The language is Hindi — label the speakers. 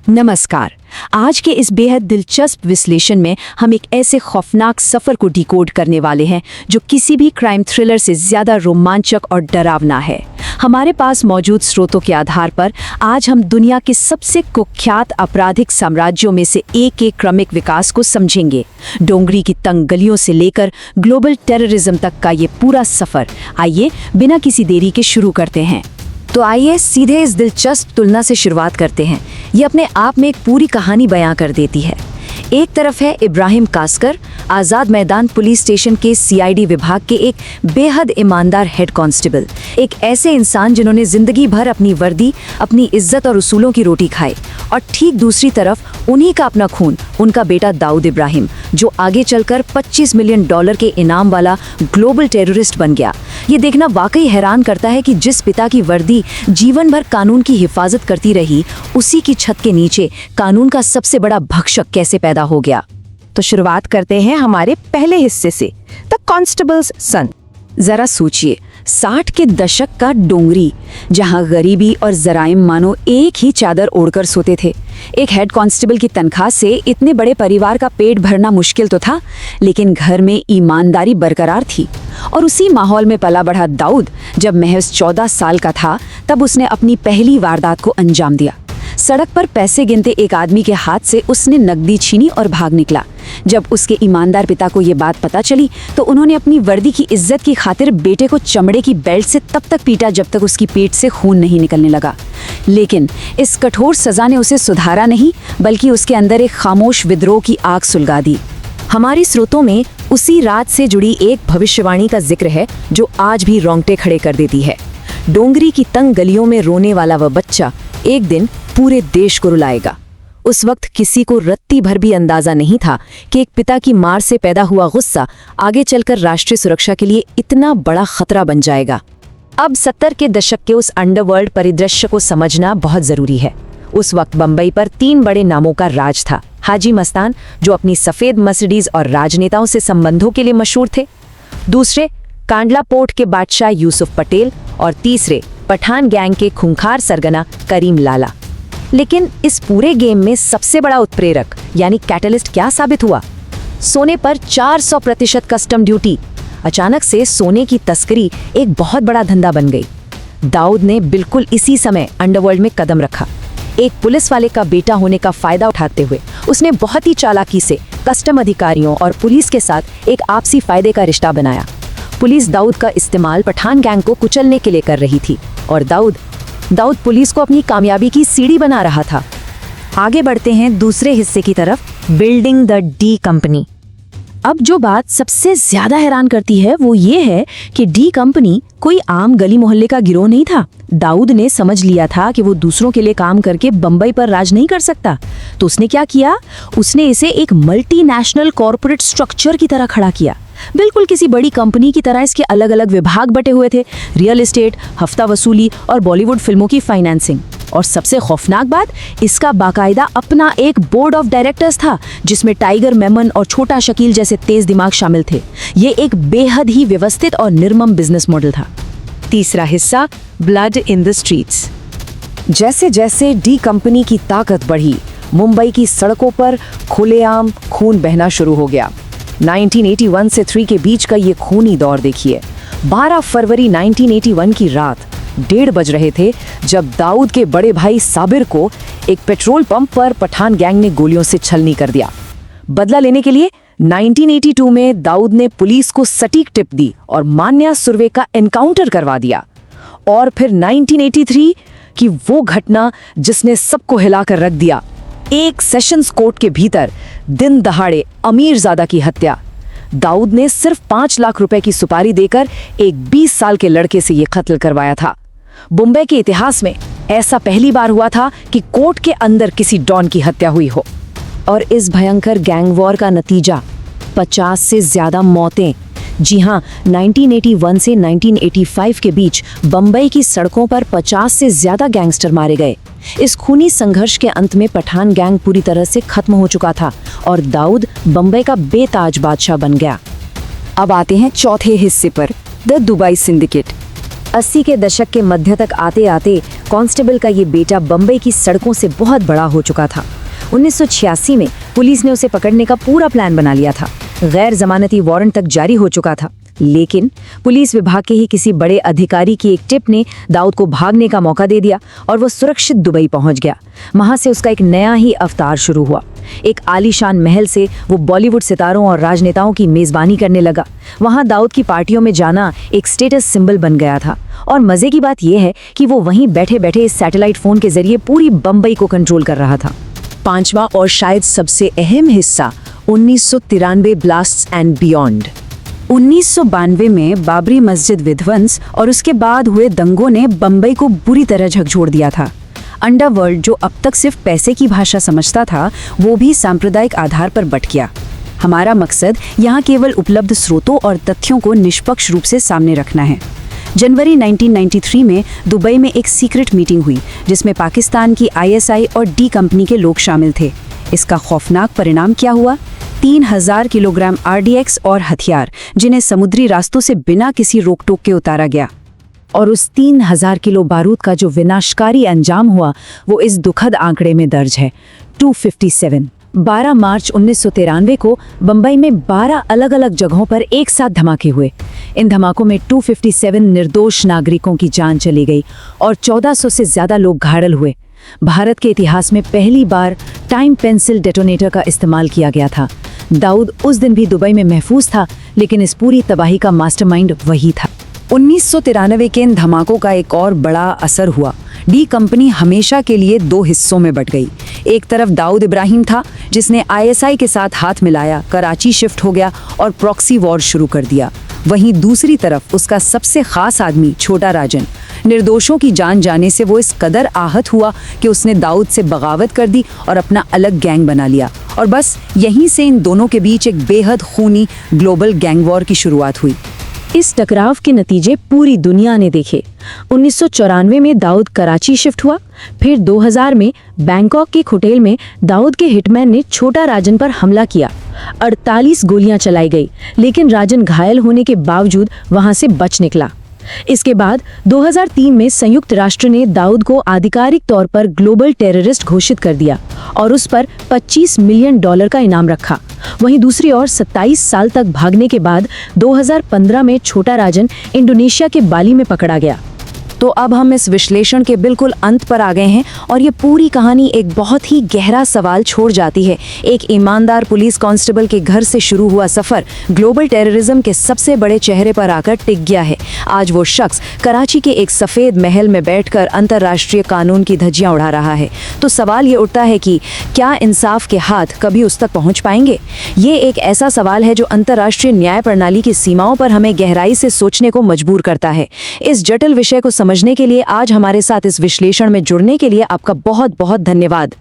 Speaker 1: नमस्कार। आज के इस बेहद दिलचस्प विश्लेषण में हम एक ऐसे खौफनाक सफर को डिकोड करने वाले हैं जो किसी भी क्राइम थ्रिलर से ज्यादा रोमांचक और डरावना है। हमारे पास मौजूद स्रोतों के आधार पर आज हम दुनिया के सबसे कुख्यात आपराधिक साम्राज्यों में से एक के क्रमिक विकास को समझेंगे। डोंगरी की तंग गलियों से लेकर ग्लोबल टेररिज्म तक का ये पूरा सफर आइए बिना किसी देरी के शुरू करते हैं। तो आइए सीधे इस दिलचस्प तुलना से शुरुआत करते हैं। ये अपने आप में एक पूरी कहानी बयां कर देती है। एक तरफ है इब्राहिम कास्कर, आज़ाद मैदान पुलिस स्टेशन के सीआईडी विभाग के एक बेहद ईमानदार हेड कांस्टेबल, एक ऐसे इंसान जिन्होंने जिंदगी भर अपनी वर्दी, अपनी इज्जत और उसूलों की रोटी खाई। और ठीक दूसरी तरफ उन्हीं का अपना खून, उनका बेटा दाऊद इब्राहिम, जो आगे चलकर $25 मिलियन के इनाम वाला ग्लोबल टेररिस्ट बन गया। ये देखना वाकई हैरान करता है कि जिस पिता की वर्दी जीवन भर कानून की हिफाजत करती रही, उसी की छत के नीचे कानून का सबसे बड़ा भक्षक कैसे पैदा हो गया।
Speaker 2: तो शुरुआत करते हैं हमारे पहले हिस्से से, द कॉन्स्टेबल्स सन।
Speaker 1: जरा सोचिए, 60 के दशक का डोंगरी, जहां गरीबी और जराइम मानो एक ही चादर ओढ़कर सोते थे। एक हेड कांस्टेबल की तनख्वाह से इतने बड़े परिवार का पेट भरना मुश्किल तो था, लेकिन घर में ईमानदारी बरकरार थी। और उसी माहौल में पला बढ़ा दाऊद जब महज 14 साल का था, तब उसने अपनी पहली वारदात को अंजाम दिया। सड़क पर पैसे गिनते एक आदमी के हाथ से उसने नकदी छीनी और भाग निकला। जब उसके ईमानदार पिता को ये बात पता चली, तो उन्होंने अपनी वर्दी की इज्जत की खातिर बेटे को चमड़े की बेल्ट से तब तक पीटा जब तक उसकी पेट से खून नहीं निकलने लगा। लेकिन इस कठोर सजा ने उसे सुधारा नहीं, बल्कि उसके अंदर एक खामोश विद्रोह की आग सुलगा दी। हमारी स्रोतों में उसी रात से जुड़ी एक भविष्यवाणी का जिक्र है जो आज भी रोंगटे खड़े कर देती है। डोंगरी की तंग गलियों में रोने वाला वह बच्चा एक दिन पूरे देश को रुलाएगा। उस वक्त किसी को रत्ती भर भी अंदाजा नहीं था कि एक पिता की मार से पैदा हुआ गुस्सा आगे चलकर राष्ट्रीय सुरक्षा के लिए इतना बड़ा खतरा बन जाएगा। अब 70 के दशक के उस अंडरवर्ल्ड परिदृश्य को समझना बहुत जरूरी है। उस वक्त बंबई पर 3 बड़े नामों का राज था। हाजी मस्तान, जो अपनी सफेद मर्सिडीज और राजनेताओं से संबंधों के लिए मशहूर थे। दूसरे, कांडला पोर्ट के बादशाह यूसुफ पटेल। और तीसरे, पठान गैंग के खूंखार सरगना करीम लाला। लेकिन इस पूरे गेम में सबसे बड़ा उत्प्रेरक यानी कैटलिस्ट क्या साबित हुआ? सोने पर 400% कस्टम ड्यूटी। अचानक से सोने की तस्करी एक बहुत बड़ा धंधा बन गई। दाऊद ने बिल्कुल इसी समय अंडरवर्ल्ड में कदम रखा। एक पुलिस वाले का बेटा होने का फायदा उठाते हुए उसने बहुत ही चालाकी से कस्टम अधिकारियों और पुलिस के साथ एक आपसी फायदे का रिश्ता बनाया। पुलिस दाऊद का इस्तेमाल पठान गैंग को कुचलने के लिए कर रही थी और दाऊद पुलिस को अपनी कामयाबी की सीढ़ी बना रहा था। आगे बढ़ते हैं दूसरे हिस्से की तरफ, बिल्डिंग द डी कंपनी। अब जो बात सबसे ज्यादा हैरान करती है वो ये है कि डी कंपनी कोई आम गली मोहल्ले का गिरोह नहीं था। दाऊद ने समझ लिया था कि वो दूसरों के लिए काम करके बंबई पर राज नहीं कर सकता, तो उसने क्या किया? उसने इसे एक मल्टीनेशनल कॉर्पोरेट स्ट्रक्चर की तरह खड़ा किया। बिल्कुल किसी बड़ी कंपनी की तरह इसके अलग अलग विभाग बटे हुए थे, रियल एस्टेट, हफ्ता वसूली और बॉलीवुड फिल्मों की फाइनेंसिंग। और सबसे खौफनाक बात, इसका बाकायदा अपना एक बोर्ड ऑफ डायरेक्टर्स था, जिसमें टाइगर मेमन और छोटा शकील जैसे तेज दिमाग शामिल थे। ये एक बेहद ही व्यवस्थित और निर्मम बिजनेस मॉडल था। तीसरा हिस्सा, ब्लड इन द स्ट्रीट्स। जैसे जैसे डी कंपनी की ताकत बढ़ी, मुंबई की सड़कों पर खुलेआम खून बहना शुरू हो गया। 1981 से 3 के बीच का ये खूनी दौर देखिए। 12 फरवरी 1981 की रात 1:30 बज रहे थे जब दाऊद के बड़े भाई साबिर को एक पेट्रोल पंप पर पठान गैंग ने गोलियों से छलनी कर दिया। बदला लेने के लिए 1982 में दाऊद ने पुलिस को सटीक टिप दी और मान्या सुर्वे का एनकाउंटर करवा दिया। और फिर 1983 की वो घटना जिसने सबको हिलाकर रख दिया, एक सेशंस कोर्ट के भीतर दिन दहाड़े अमीरजादा की हत्या। दाऊद ने सिर्फ 5 लाख रुपए की सुपारी देकर एक 20 साल के लड़के से ये कत्ल करवाया था। मुंबई के इतिहास में ऐसा पहली बार हुआ था कि कोर्ट के अंदर किसी डॉन की हत्या हुई हो। और इस भयंकर गैंग वॉर का नतीजा 50 से ज्यादा मौतें। जी हाँ, 1981 से 1985 के बीच बंबई की सड़कों पर 50 से ज्यादा गैंगस्टर मारे गए। इस खूनी संघर्ष के अंत में पठान गैंग पूरी तरह से खत्म हो चुका था और दाऊद बंबई का बेताज बादशाह बन गया। अब आते हैं चौथे हिस्से पर, द दुबई सिंडिकेट। 80 के दशक के मध्य तक आते आते कांस्टेबल का ये बेटा बम्बई की सड़कों से बहुत बड़ा हो चुका था। 1986 में पुलिस ने उसे पकड़ने का पूरा प्लान बना लिया था। गैर जमानती वारंट तक जारी हो चुका था, लेकिन पुलिस विभाग के ही किसी बड़े अधिकारी की एक टिप ने दाऊद को भागने का मौका दे दिया और वो सुरक्षित दुबई पहुंच गया। वहां से उसका एक नया ही अवतार शुरू हुआ। एक आलीशान महल से वो बॉलीवुड सितारों और राजनेताओं की मेजबानी करने लगा। वहां दाऊद की पार्टियों में जाना एक स्टेटस सिंबल बन गया था। और मजे की बात यह है कि वो वहीं बैठे बैठे इस सैटेलाइट फोन के जरिए पूरी बम्बई को कंट्रोल कर रहा था।
Speaker 2: पांचवा और शायद सबसे अहम हिस्सा 1993 ब्लास्ट्स एंड बियॉन्ड।
Speaker 1: 1992 में बाबरी मस्जिद विध्वंस और उसके बाद हुए दंगों ने बम्बई को बुरी तरह झकझोर दिया था। अंडरवर्ल्ड, जो अब तक सिर्फ पैसे की भाषा समझता था, वो भी सांप्रदायिक आधार पर बट गया। हमारा मकसद यहाँ केवल उपलब्ध स्रोतों और तथ्यों को निष्पक्ष रूप से सामने रखना है। जनवरी 1993 में दुबई में एक सीक्रेट मीटिंग हुई जिसमें पाकिस्तान की ISI और डी कंपनी के लोग शामिल थे। इसका खौफनाक परिणाम क्या हुआ? 3000 किलोग्राम RDX और हथियार, जिन्हें समुद्री रास्तों से बिना किसी रोक टोक के उतारा गया। और उस 3000 किलो बारूद का जो विनाशकारी अंजाम हुआ, वो इस दुखद आंकड़े में दर्ज है, 257। 12 मार्च 1993 को बम्बई में 12 अलग अलग जगहों पर एक साथ धमाके हुए। इन धमाकों में 257 निर्दोष नागरिकों की जान चली गई और 1400 से ज्यादा लोग घायल हुए। भारत के इतिहास में पहली बार टाइम पेंसिल डेटोनेटर का इस्तेमाल किया गया था। दाऊद उस दिन भी दुबई में महफूज था, लेकिन इस पूरी तबाही का मास्टरमाइंड वही था। 1993 के इन धमाकों का एक और बड़ा असर हुआ। डी कंपनी हमेशा के लिए दो हिस्सों में बट गई। एक तरफ दाऊद इब्राहिम था, जिसने ISI के साथ हाथ मिलाया, कराची शिफ्ट हो गया और प्रॉक्सी वॉर शुरू कर दिया। वहीं दूसरी तरफ उसका सबसे खास आदमी छोटा राजन। निर्दोषों की जान जाने से वो इस कदर आहत हुआ कि उसने दाऊद से बगावत कर दी और अपना अलग गैंग बना लिया। और बस यहीं से इन दोनों के बीच एक बेहद खूनी ग्लोबल गैंग वॉर की शुरुआत हुई।
Speaker 2: इस टकराव के नतीजे पूरी दुनिया ने देखे। 1994 में दाऊद कराची शिफ्ट हुआ। फिर 2000 में बैंकॉक के एक होटल में दाऊद के हिटमैन ने छोटा राजन पर हमला किया। 48 गोलियां चलाई गई, लेकिन राजन घायल होने के बावजूद वहां से बच निकला। इसके बाद 2003 में संयुक्त राष्ट्र ने दाऊद को आधिकारिक तौर पर ग्लोबल टेररिस्ट घोषित कर दिया और उस पर $25 मिलियन का इनाम रखा। वहीं दूसरी ओर 27 साल तक भागने के बाद 2015 में छोटा राजन इंडोनेशिया के बाली में पकड़ा गया।
Speaker 1: तो अब हम इस विश्लेषण के बिल्कुल अंत पर आ गए हैं और ये पूरी कहानी एक बहुत ही गहरा सवाल छोड़ जाती है। एक ईमानदार पुलिस कांस्टेबल के घर से शुरू हुआ सफर ग्लोबल टेररिज्म के सबसे बड़े चेहरे पर आकर टिक गया है। आज वो शख्स कराची के एक सफ़ेद महल में बैठकर अंतर्राष्ट्रीय कानून की धज्जियां उड़ा रहा है। तो सवाल ये उठता है कि क्या इंसाफ के हाथ कभी उस तक पहुंच पाएंगे? ये एक ऐसा सवाल है जो अंतर्राष्ट्रीय न्याय प्रणाली की सीमाओं पर हमें गहराई से सोचने को मजबूर करता है। इस जटिल विषय को समझने के लिए आज हमारे साथ इस विश्लेषण में जुड़ने के लिए आपका बहुत बहुत धन्यवाद।